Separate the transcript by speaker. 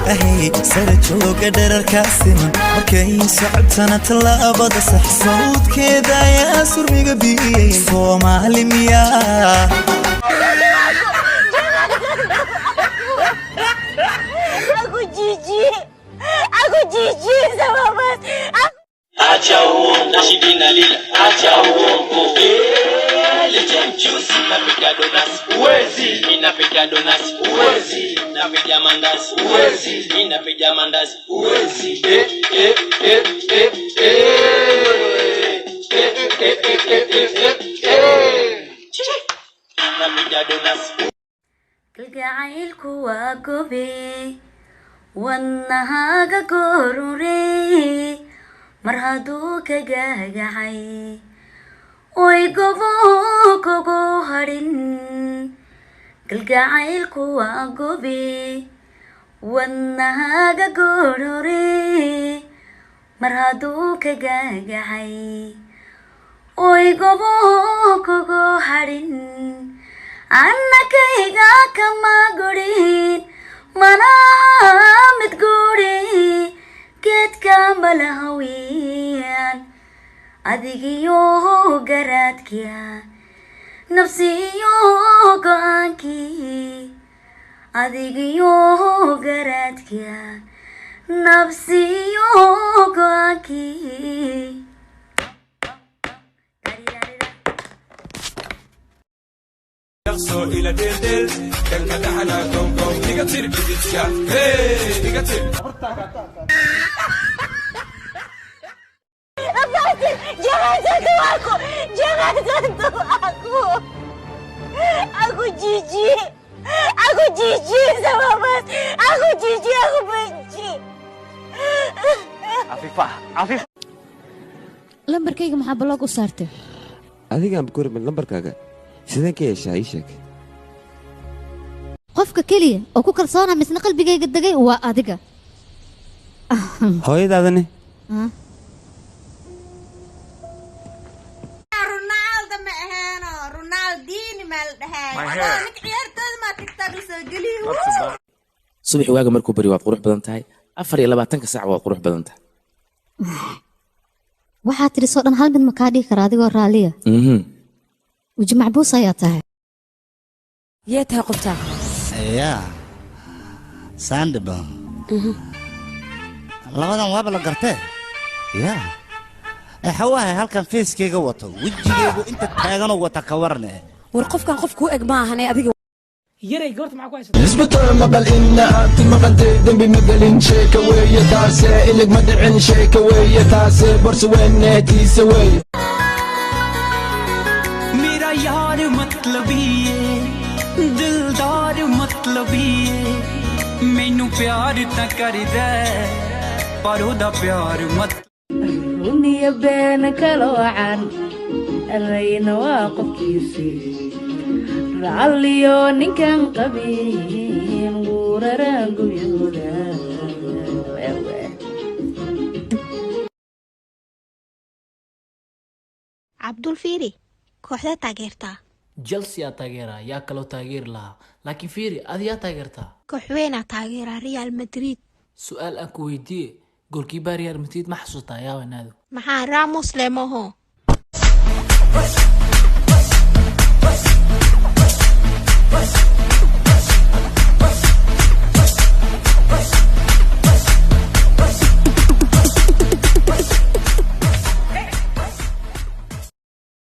Speaker 1: أهي سرجو قدر الكاسم مركي صعب سنة لابد صح صوت كذا يا سرمي قبي صومالي مياه
Speaker 2: Aku jijik sama Mas.
Speaker 3: Acha uongo, nashidina lila. Acha uongo. Legend juice, napiga donasi. Uwezi, ninapiga donasi. Uwezi, napiga mandazi. Uwezi, ninapiga mandazi. Uwezi. Napiga donasi.
Speaker 2: Kalgacaylku waa gobe wadnahaaga goorure mar hadduu ka gagacay oy gobo kugu hadhin kalgacaylku waa gobe wadnahaaga goorure mar hadduu ka gagacay oy gobo kugu hadhin annakayga kama gurin mana mid guri geedka malahawiyan adigiyo garaadkiya nafsiyo go'aankii adigiyo garaadkiya nafsiyo go'aankii
Speaker 4: So ila del del kalka dahana kom kom diga tir biditya hey diga tir
Speaker 2: Abang, jangan sentuh aku. Jangan sentuh aku. Aku jijik. Aku jijik sama Mas. Aku jijik, aku benci.
Speaker 5: Afif.
Speaker 6: lambarkayga maxaa blog u saartay?
Speaker 5: Adigaan ku kormay lambarkaaga. Sideen ka yeeshaa ii sheeg.
Speaker 6: qofka kaliya oo ku kalsoona misna qalbigayga dagay waa adiga.
Speaker 5: Hooyadaadani?
Speaker 2: Ronaldo ma ahayno, Ronaldinho ma la dhahay. Waa nik ciyaartooyda ma TikTok la soo geliyo.
Speaker 7: subax waaga markuu bari waad qurux badan tahay 24 saac waad qurux badan tahay.
Speaker 6: waxaa tiri soo dhan hal mid ma kaa dhigi kara adigoo raaliya. وجه معبوس يا تاهي
Speaker 8: يا تاهي قبتها
Speaker 9: يا ساندبا لغدا وابا لقرته يا حواها هل كان فيسكي قوته وجهيغو انت تاغنو وتكورنه
Speaker 8: ورقف كان قفكو اجماع هنا اديك
Speaker 10: يري قرت معك كويس
Speaker 4: اسبتر مقال إنها تمقلت ذنبي مقالين شيكوية تاسي إلك مدعين شيكوية تاسي برس وين نهتي سوية
Speaker 10: मेरा यार मतलबी दिलदार मतलबी मैनू प्यार ता करदा पर ओदा प्यार मत
Speaker 11: وني بينك لوعان الرين واقفكيسي رعليون كان قبيل ورران قيودا
Speaker 2: عبد الفيري kooxda taageertaa
Speaker 10: Chelsea taageera yaa kala taageer laha laakiin fiiri adiga taageertaa
Speaker 2: koox weyn taageera Real Madrid
Speaker 10: su'aal aan ku weydiiyay goolkiiba Real Madrid ma xasuusta yaa wanaado
Speaker 2: maxaa Ramos leemoho